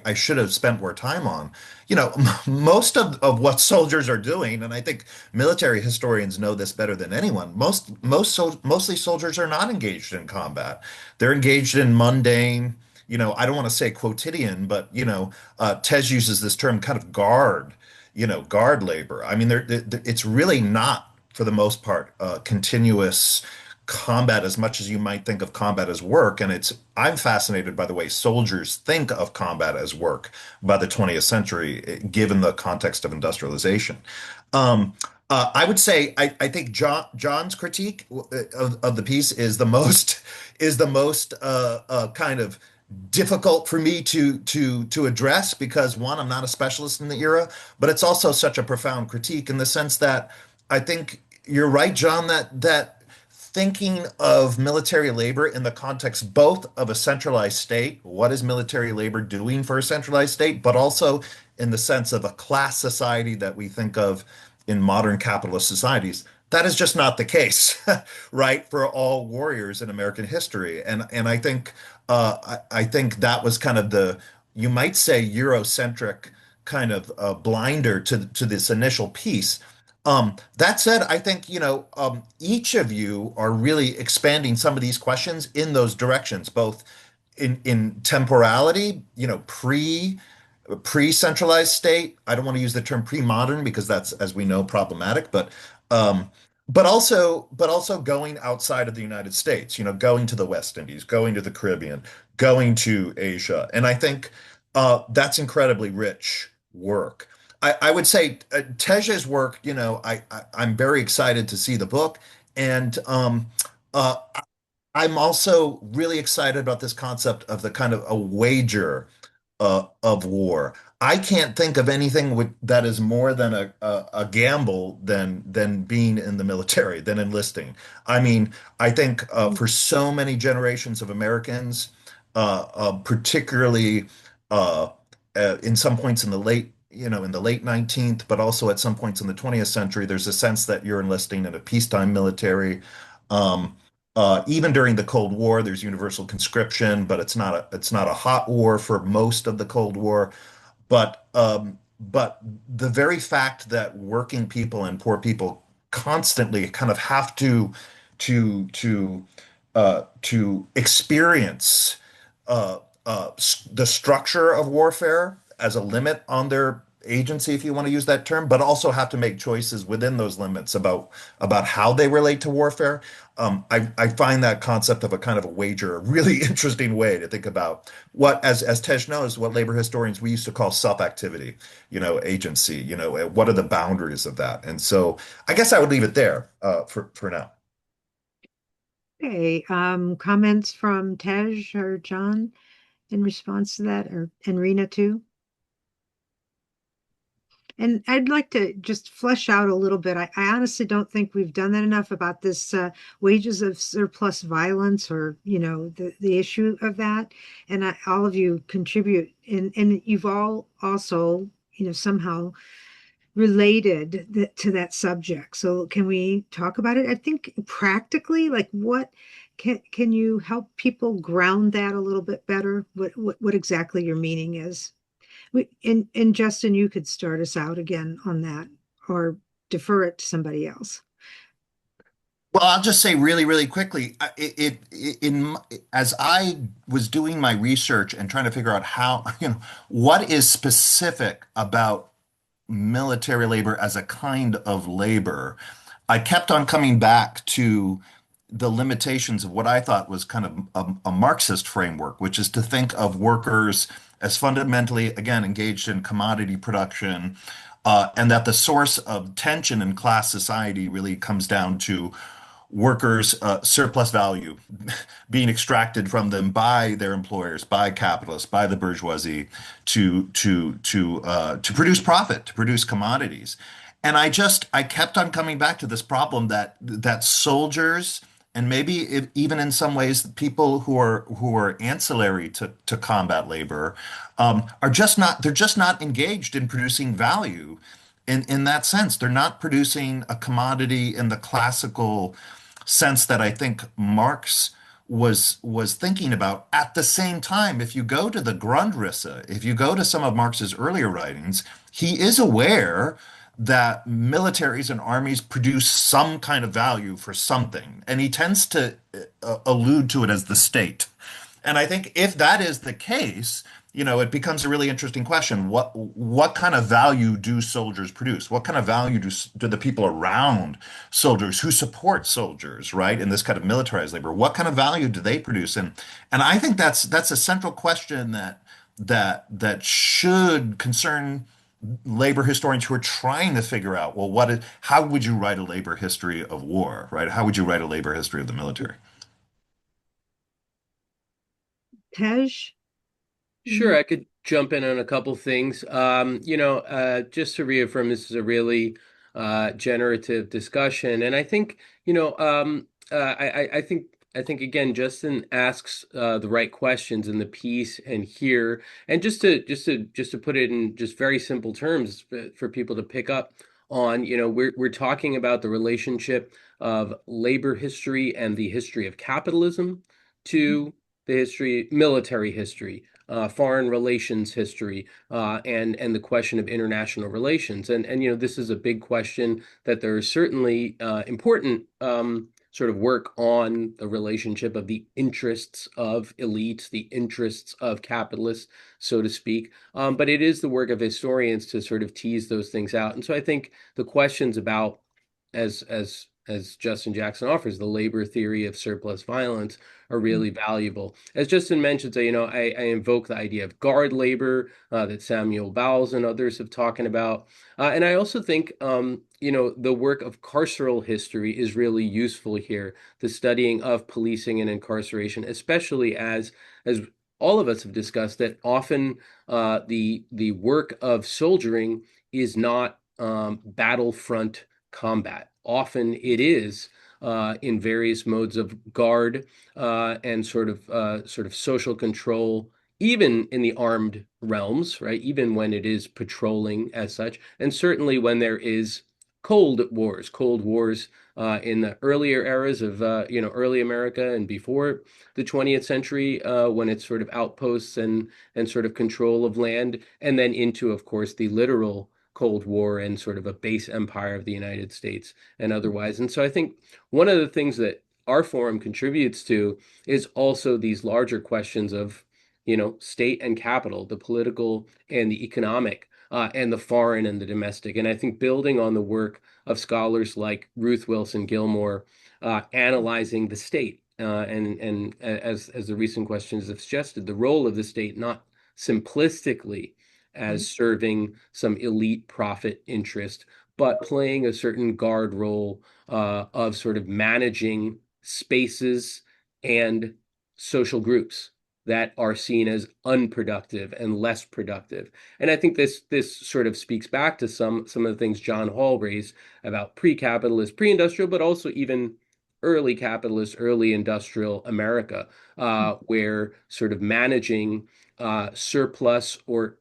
[SPEAKER 2] I should have spent more time on. Most of what soldiers are doing, and I think military historians know this better than anyone. Mostly soldiers are not engaged in combat. They're engaged in mundane. I don't want to say quotidian, but Tej uses this term kind of guard labor. I mean, it's really not, for the most part, continuous combat as much as you might think of combat as work. And I'm fascinated by the way soldiers think of combat as work by the 20th century, given the context of industrialization. I would say I think John's critique of the piece is the most kind of difficult for me to address because, one, I'm not a specialist in the era, but it's also such a profound critique in the sense that I think you're right, John, that thinking of military labor in the context both of a centralized state, what is military labor doing for a centralized state, but also in the sense of a class society that we think of in modern capitalist societies. That is just not the case, right, for all warriors in American history. And I think that was kind of the, you might say, Eurocentric kind of blinder to this initial piece. That said, I think, each of you are really expanding some of these questions in those directions, both in temporality, pre-centralized state. I don't want to use the term pre-modern because that's, as we know, problematic, um, but also going outside of the United States, going to the West Indies, going to the Caribbean, going to Asia. And I think that's incredibly rich work. I would say Tej's work, I'm very excited to see the book. And uh, I'm also really excited about this concept of the kind of a wager of war. I can't think of anything that is more than a gamble than being in the military, than enlisting. I mean, I think for so many generations of Americans, particularly uh, in some points in the late 19th, but also at some points in the 20th century, there's a sense that you're enlisting in a peacetime military. Um, Even during the Cold War, there's universal conscription, but it's not a hot war for most of the Cold War. But the very fact that working people and poor people constantly kind of have to experience the structure of warfare as a limit on their agency, if you want to use that term, but also have to make choices within those limits about how they relate to warfare. I find that concept of a kind of a wager a really interesting way to think about what, as Tej knows, what labor historians we used to call self-activity, agency, what are the boundaries of that? And so I guess I would leave it there for now.
[SPEAKER 1] Okay, comments from Tej or John in response to that, or and Rena too? And I'd like to just flesh out a little bit. I honestly don't think we've done that enough about this wages of surplus violence, or the issue of that. And all of you contribute, and you've all also somehow related to that subject. So can we talk about it? I think practically, like what can you help people ground that a little bit better? What exactly your meaning is? And Justin, you could start us out again on that, or defer it to somebody else.
[SPEAKER 2] Well, I'll just say really, really quickly, as I was doing my research and trying to figure out how, what is specific about military labor as a kind of labor, I kept on coming back to the limitations of what I thought was kind of a Marxist framework, which is to think of workers as fundamentally, again, engaged in commodity production, and that the source of tension in class society really comes down to workers' surplus value being extracted from them by their employers, by capitalists, by the bourgeoisie, to produce profit, to produce commodities. And I kept on coming back to this problem that soldiers, and maybe even in some ways people who are ancillary to combat labor, they're just not engaged in producing value in that sense. They're not producing a commodity in the classical sense that I think Marx was thinking about. At the same time, if you go to the Grundrisse, if you go to some of Marx's earlier writings, he is aware that militaries and armies produce some kind of value for something, and he tends to allude to it as the state. And I think if that is the case, it becomes a really interesting question. What kind of value do soldiers produce? What kind of value do the people around soldiers who support soldiers, right, in this kind of militarized labor? What kind of value do they produce? And I think that's a central question that should concern labor historians who are trying to figure out, well, how would you write a labor history of war, right? How would you write a labor history of the military?
[SPEAKER 1] Tej?
[SPEAKER 3] Sure, I could jump in on a couple things. Just to reaffirm, this is a really generative discussion, and I think, I think again, Justin asks the right questions in the piece and here, and just to put it in just very simple terms for people to pick up on, we're talking about the relationship of labor history and the history of capitalism to the military history, foreign relations history, and the question of international relations. And this is a big question that there is certainly important sort of work on the relationship of the interests of elites, the interests of capitalists, so to speak. But it is the work of historians to sort of tease those things out. And so I think the questions about, as Justin Jackson offers, the labor theory of surplus violence are really valuable. As Justin mentioned, so, I invoke the idea of guard labor that Samuel Bowles and others have talking about. And I also think, the work of carceral history is really useful here, the studying of policing and incarceration, especially as all of us have discussed, that often the work of soldiering is not battlefront combat. Often it is in various modes of guard and sort of social control, even in the armed realms, right? Even when it is patrolling as such, and certainly when there is Cold Wars in the earlier eras of early America and before the 20th century, when it's sort of outposts and sort of control of land, and then into, of course, the literal Cold War and sort of a base empire of the United States and otherwise. And so I think one of the things that our forum contributes to is also these larger questions of, state and capital, the political and the economic, and the foreign and the domestic. And I think building on the work of scholars like Ruth Wilson Gilmore, analyzing the state, and as the recent questions have suggested, the role of the state, not simplistically as serving some elite profit interest, but playing a certain guard role of sort of managing spaces and social groups that are seen as unproductive and less productive. And I think this sort of speaks back to some of the things John Hall raised about pre-capitalist, pre-industrial, but also even early capitalist, early industrial America, where sort of managing surplus or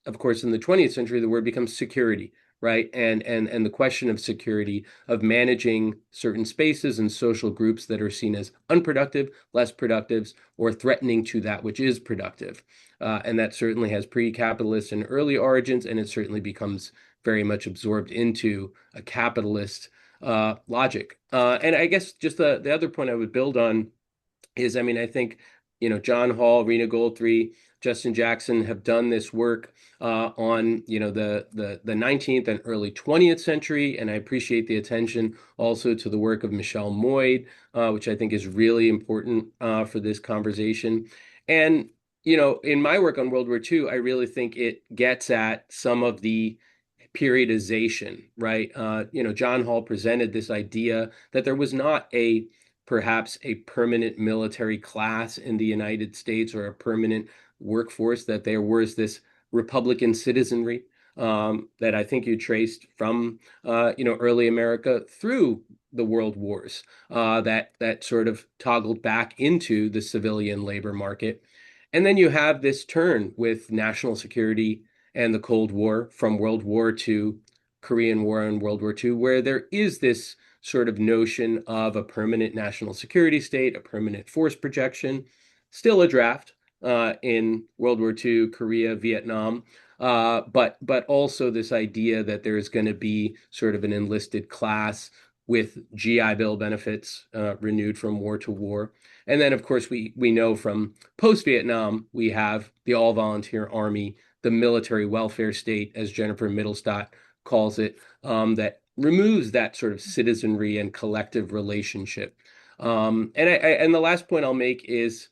[SPEAKER 3] of course in the 20th century the word becomes security, right? And the question of security, of managing certain spaces and social groups that are seen as unproductive, less productive, or threatening to that which is productive. And that certainly has pre-capitalist and early origins, and it certainly becomes very much absorbed into a capitalist logic. And I guess just the other point I would build on is, I mean, I think, John Hall, Reena Goldthree, Justin Jackson have done this work on, the 19th and early 20th century. And I appreciate the attention also to the work of Michelle Moyd, which I think is really important for this conversation. And, in my work on World War II, I really think it gets at some of the periodization, right? John Hall presented this idea that there was not perhaps a permanent military class in the United States or a permanent workforce, that there was this Republican citizenry that I think you traced from early America through the world wars, that sort of toggled back into the civilian labor market. And then you have this turn with national security and the Cold War, from World War to Korean War and World War II, where there is this sort of notion of a permanent national security state, a permanent force projection, still a draft in World War II, Korea, Vietnam, but also this idea that there is going to be sort of an enlisted class with GI Bill benefits renewed from war to war. And then, of course, we know from post-Vietnam, we have the all-volunteer army, the military welfare state, as Jennifer Middlestott calls it, that removes that sort of citizenry and collective relationship. And the last point I'll make is,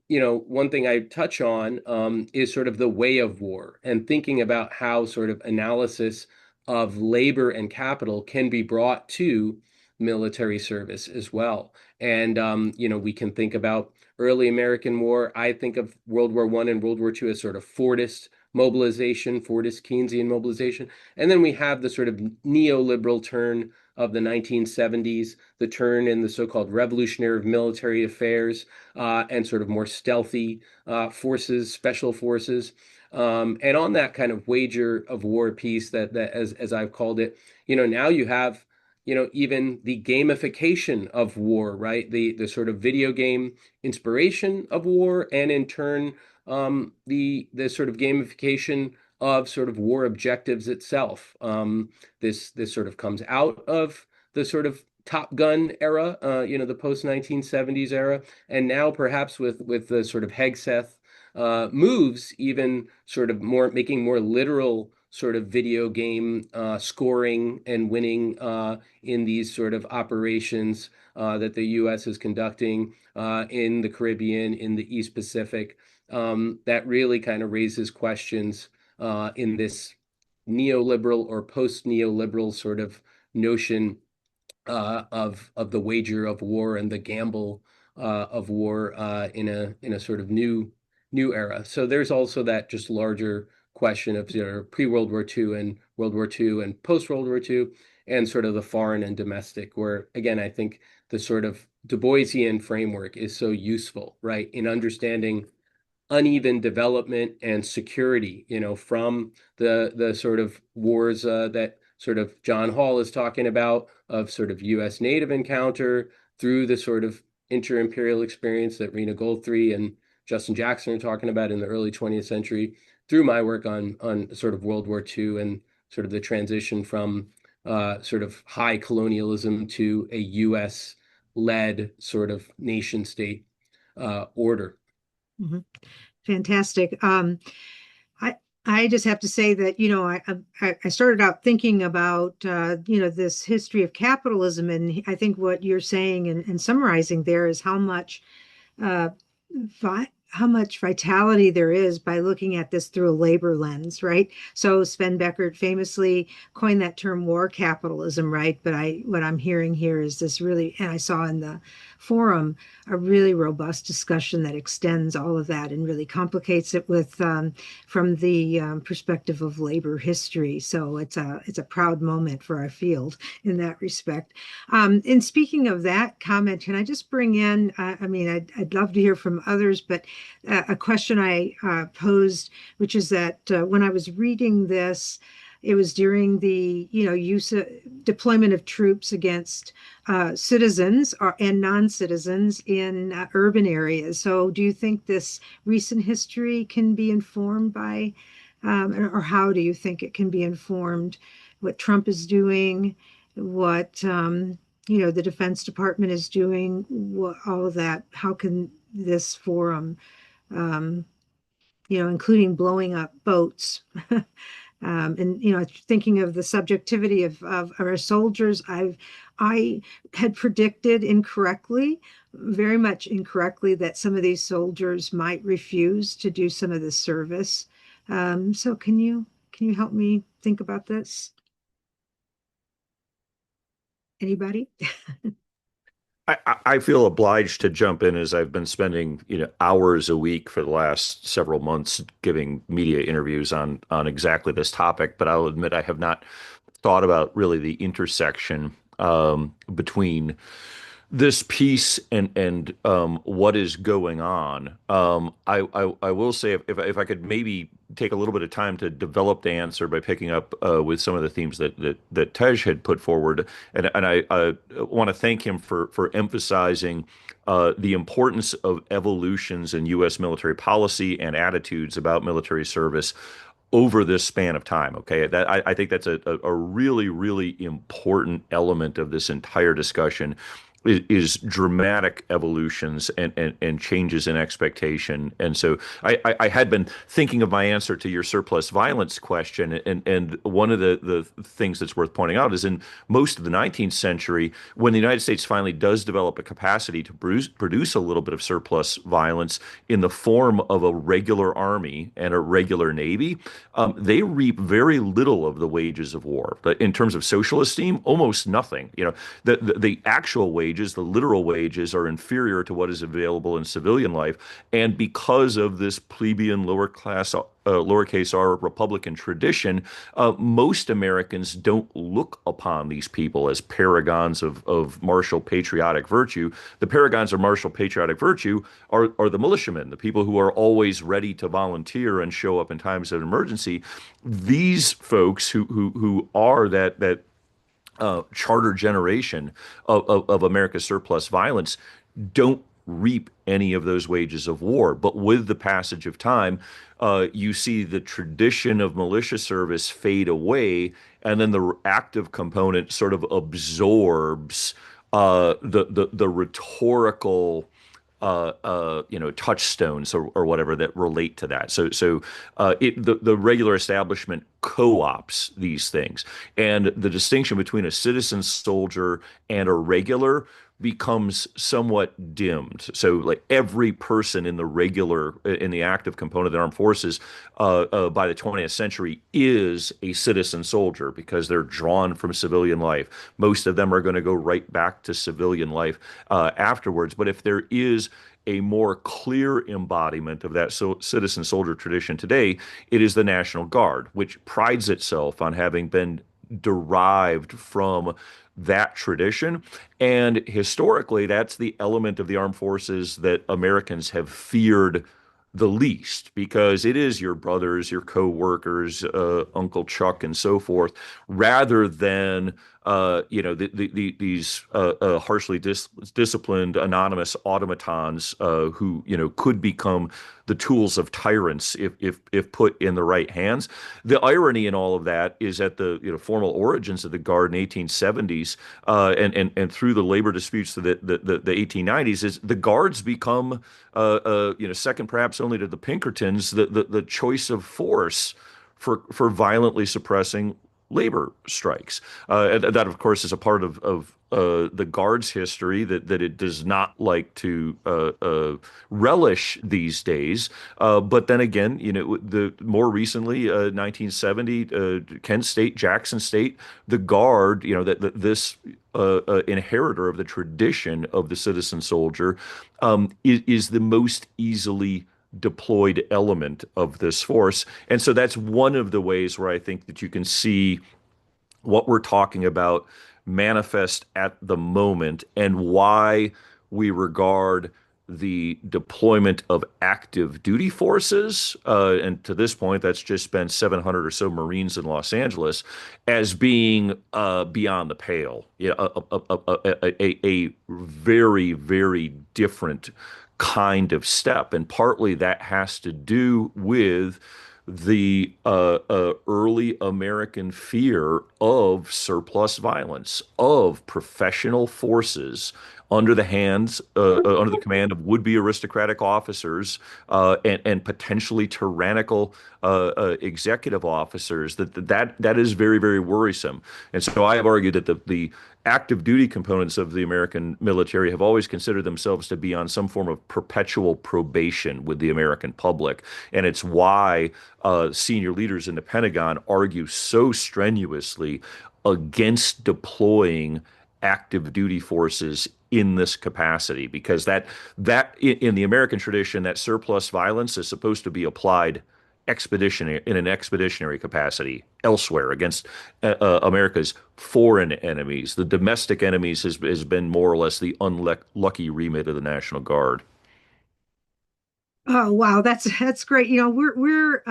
[SPEAKER 3] one thing I touch on is sort of the way of war, and thinking about how sort of analysis of labor and capital can be brought to military service as well. And we can think about early American war. I think of World War I and World War II as sort of Fordist mobilization, Fordist Keynesian mobilization. And then we have the sort of neoliberal turn of the 1970s, the turn in the so-called revolutionary military affairs, and sort of more stealthy forces, special forces. And on that kind of wager of war piece, that as I've called it, now you have, even the gamification of war, right? The sort of video game inspiration of war, and in turn, the sort of gamification of sort of war objectives itself. This sort of comes out of the sort of Top Gun era, the post 1970s era, and now perhaps with the sort of Hegseth moves, even sort of more making more literal sort of video game scoring and winning in these sort of operations that the U.S. is conducting in the Caribbean, in the East Pacific. That really kind of raises questions in this neoliberal or post-neoliberal sort of notion of the wager of war and the gamble of war in a sort of new era. So there's also that just larger question of pre-World War II and World War II and post-World War II, and sort of the foreign and domestic, where again, I think the sort of Du Boisian framework is so useful, right, in understanding uneven development and security, from the sort of wars that sort of John Hall is talking about, of sort of U.S. native encounter, through the sort of inter-imperial experience that Reena Goldthree and Justin Jackson are talking about in the early 20th century, through my work on sort of World War II and sort of the transition from sort of high colonialism to a U.S. led sort of nation state order.
[SPEAKER 1] Mm-hmm. Fantastic. I I just have to say that, I started out thinking about, this history of capitalism, and I think what you're saying and summarizing there is uh, how much vitality there is by looking at this through a labor lens, right? So Sven Beckert famously coined that term war capitalism, right? But what I'm hearing here is this really, and I saw in the forum, a really robust discussion that extends all of that and really complicates it with from the perspective of labor history. So it's a proud moment for our field in that respect. And speaking of that comment, can I just bring in? I mean, I'd love to hear from others, but a question I posed, which is that when I was reading this, it was during the use of deployment of troops against citizens and non-citizens in urban areas. So, do you think this recent history can be informed by, or how do you think it can be informed? What Trump is doing, what the Defense Department is doing, what all of that? How can this forum, um, including blowing up boats. And thinking of the subjectivity of our soldiers, I had predicted incorrectly, very much incorrectly, that some of these soldiers might refuse to do some of the service. So can you help me think about this? Anybody?
[SPEAKER 4] I feel obliged to jump in as I've been spending, hours a week for the last several months giving media interviews on exactly this topic. But I'll admit I have not thought about really the intersection between this piece and what is going on. I will say if I could maybe take a little bit of time to develop the answer by picking up with some of the themes that Tej had put forward, and I want to thank him for emphasizing the importance of evolutions in U.S. military policy and attitudes about military service over this span of time. Okay, that I think that's a really, really important element of this entire discussion is dramatic evolutions and changes in expectation. And so I had been thinking of my answer to your surplus violence question. And one of the things that's worth pointing out is in most of the 19th century, when the United States finally does develop a capacity to produce a little bit of surplus violence in the form of a regular army and a regular navy, they reap very little of the wages of war. But in terms of social esteem, almost nothing. The actual wages, the literal wages, are inferior to what is available in civilian life. And because of this plebeian lower class, lowercase r Republican tradition, most Americans don't look upon these people as paragons of martial patriotic virtue. The paragons of martial patriotic virtue are the militiamen, the people who are always ready to volunteer and show up in times of emergency. These folks who are that charter generation of America's surplus violence don't reap any of those wages of war. But with the passage of time, you see the tradition of militia service fade away, and then the active component sort of absorbs the rhetorical touchstones or whatever that relate to that. So the regular establishment co-ops these things. And the distinction between a citizen soldier and a regular becomes somewhat dimmed. So, like every person in the regular, in the active component of the armed forces, by the 20th century is a citizen soldier because they're drawn from civilian life. Most of them are going to go right back to civilian life afterwards. But if there is a more clear embodiment of that citizen soldier tradition today, it is the National Guard, which prides itself on having been derived from that tradition. And historically, that's the element of the armed forces that Americans have feared the least because it is your brothers, your co-workers, Uncle Chuck, and so forth, rather than these harshly disciplined anonymous automatons who could become the tools of tyrants if put in the right hands. The irony in all of that is that the formal origins of the Guard in 1870s and through the labor disputes of the 1890s is the Guards become second perhaps only to the Pinkertons the choice of force for violently suppressing labor strikes. That, of course, is a part of the Guard's history that it does not like to relish these days. But then again, the more recently, 1970, Kent State, Jackson State, the Guard, this inheritor of the tradition of the citizen soldier, is the most easily deployed element of this force. And so that's one of the ways where I think that you can see what we're talking about manifest at the moment and why we regard the deployment of active duty forces, and to this point, that's just been 700 or so Marines in Los Angeles, as being beyond the pale. A very, very different kind of step. And partly that has to do with the early American fear of surplus violence, of professional forces under the hands, under the command of would-be aristocratic officers and potentially tyrannical executive officers. That is very, very worrisome. And so I have argued that the active duty components of the American military have always considered themselves to be on some form of perpetual probation with the American public. And it's why senior leaders in the Pentagon argue so strenuously against deploying active duty forces in this capacity, because that in the American tradition, that surplus violence is supposed to be applied in an expeditionary capacity elsewhere against America's foreign enemies. The domestic enemies has been more or less the unlucky remit of the National Guard.
[SPEAKER 1] Oh wow, that's great. We're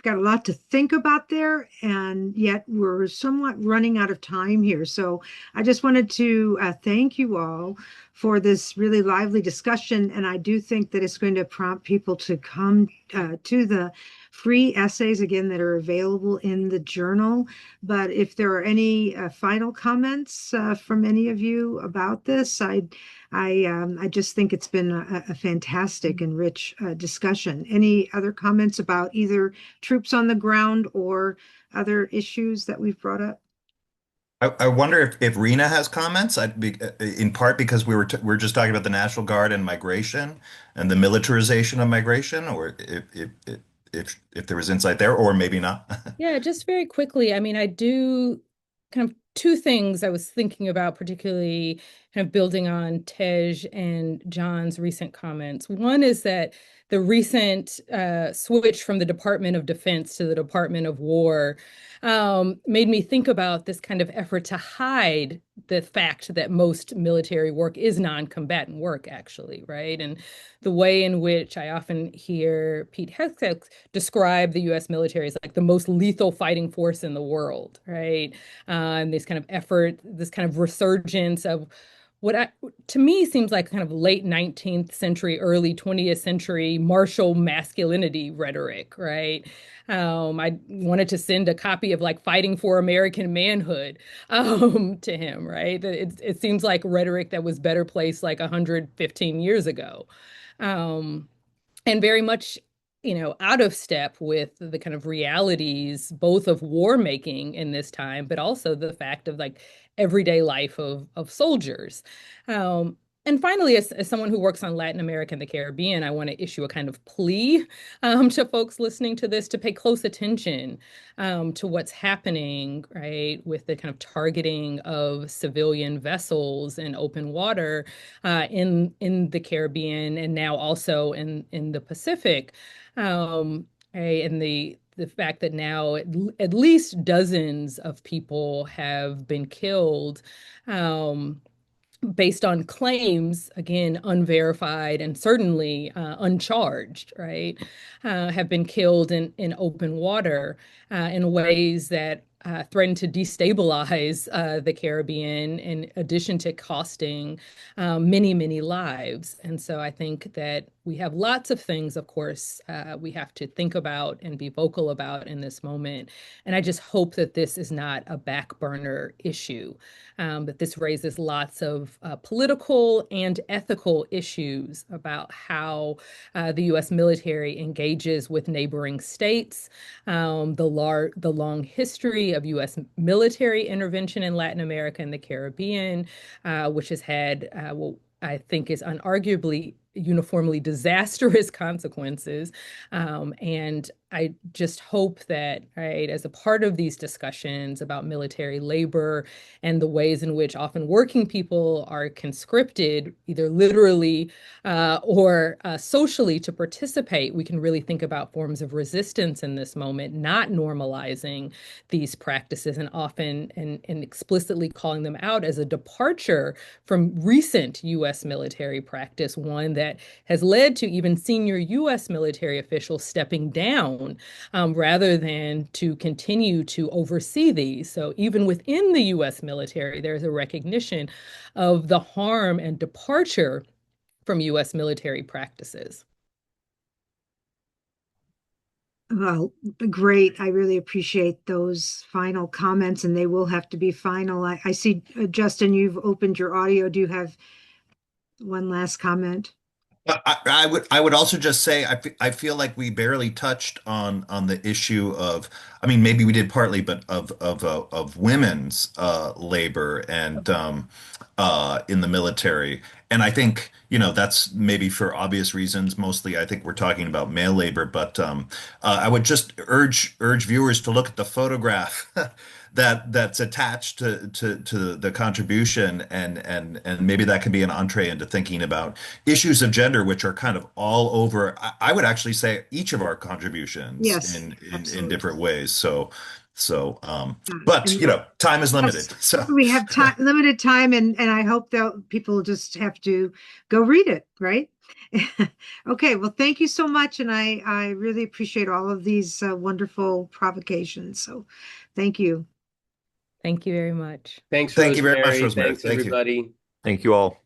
[SPEAKER 1] got a lot to think about there, and yet we're somewhat running out of time here. So I just wanted to thank you all for this really lively discussion, and I do think that it's going to prompt people to come to the free essays again that are available in the journal. But if there are any final comments from any of you about this, I just think it's been a fantastic and rich discussion. Any other comments about either troops on the ground or other issues that we've brought up?
[SPEAKER 2] I wonder if Rena has comments. In part because we're just talking about the National Guard and migration and the militarization of migration, or if there was insight there, or maybe not.
[SPEAKER 5] Yeah, just very quickly. I mean, I do kind of two things I was thinking about, particularly kind of building on Tej and John's recent comments. One is that the recent switch from the Department of Defense to the Department of War made me think about this kind of effort to hide the fact that most military work is non-combatant work, actually, right? And the way in which I often hear Pete Hegseth describe the U.S. military as like the most lethal fighting force in the world, right? And this kind of effort, this kind of resurgence of to me seems like kind of late 19th century, early 20th century martial masculinity rhetoric, right? I wanted to send a copy of like Fighting for American Manhood to him, right? It seems like rhetoric that was better placed like 115 years ago. And very much out of step with the kind of realities, both of war making in this time, but also the fact of like everyday life of soldiers. Um, and finally, as someone who works on Latin America and the Caribbean, I want to issue a kind of plea to folks listening to this to pay close attention to what's happening, right, with the kind of targeting of civilian vessels in open water in the Caribbean and now also in the Pacific. And the fact that now at least dozens of people have been killed based on claims, again, unverified and certainly uncharged, right, have been killed in open water in ways that threaten to destabilize the Caribbean, in addition to costing many, many lives. And so I think that we have lots of things, of course, we have to think about and be vocal about in this moment. And I just hope that this is not a back burner issue, that this raises lots of political and ethical issues about how the U.S. military engages with neighboring states, the long history of U.S. military intervention in Latin America and the Caribbean, which has had what I think is unarguably uniformly disastrous consequences. And I just hope that, right, as a part of these discussions about military labor and the ways in which often working people are conscripted, either literally or socially, to participate, we can really think about forms of resistance in this moment, not normalizing these practices and often and explicitly calling them out as a departure from recent U.S. military practice, one that has led to even senior U.S. military officials stepping down rather than to continue to oversee these. So even within the U.S. military, there's a recognition of the harm and departure from U.S. military practices.
[SPEAKER 1] Well, great. I really appreciate those final comments, and they will have to be final. I see, Justin, you've opened your audio. Do you have one last comment?
[SPEAKER 2] I would also just say I feel like we barely touched on the issue of, I mean, maybe we did partly, but of women's labor and in the military. And I think, that's maybe for obvious reasons. Mostly I think we're talking about male labor, but I would just urge viewers to look at the photograph that's attached to the contribution, and maybe that can be an entree into thinking about issues of gender, which are kind of all over. I would actually say each of our contributions
[SPEAKER 1] Yes,
[SPEAKER 2] in
[SPEAKER 1] absolutely.
[SPEAKER 2] different ways. So,
[SPEAKER 1] Yeah.
[SPEAKER 2] but
[SPEAKER 1] And
[SPEAKER 2] time is limited.
[SPEAKER 1] yes,
[SPEAKER 2] So,
[SPEAKER 1] we have time, limited time, and I hope that people just have to go read it, right? Okay, well, thank you so much, and I really appreciate all of these wonderful provocations. So, thank you.
[SPEAKER 5] Thank you very much.
[SPEAKER 3] Thanks,
[SPEAKER 2] thank you very much,
[SPEAKER 3] Rosemary.
[SPEAKER 2] Rosemary.
[SPEAKER 3] Thanks,
[SPEAKER 2] Thank you.
[SPEAKER 3] everybody.
[SPEAKER 4] Thank you all.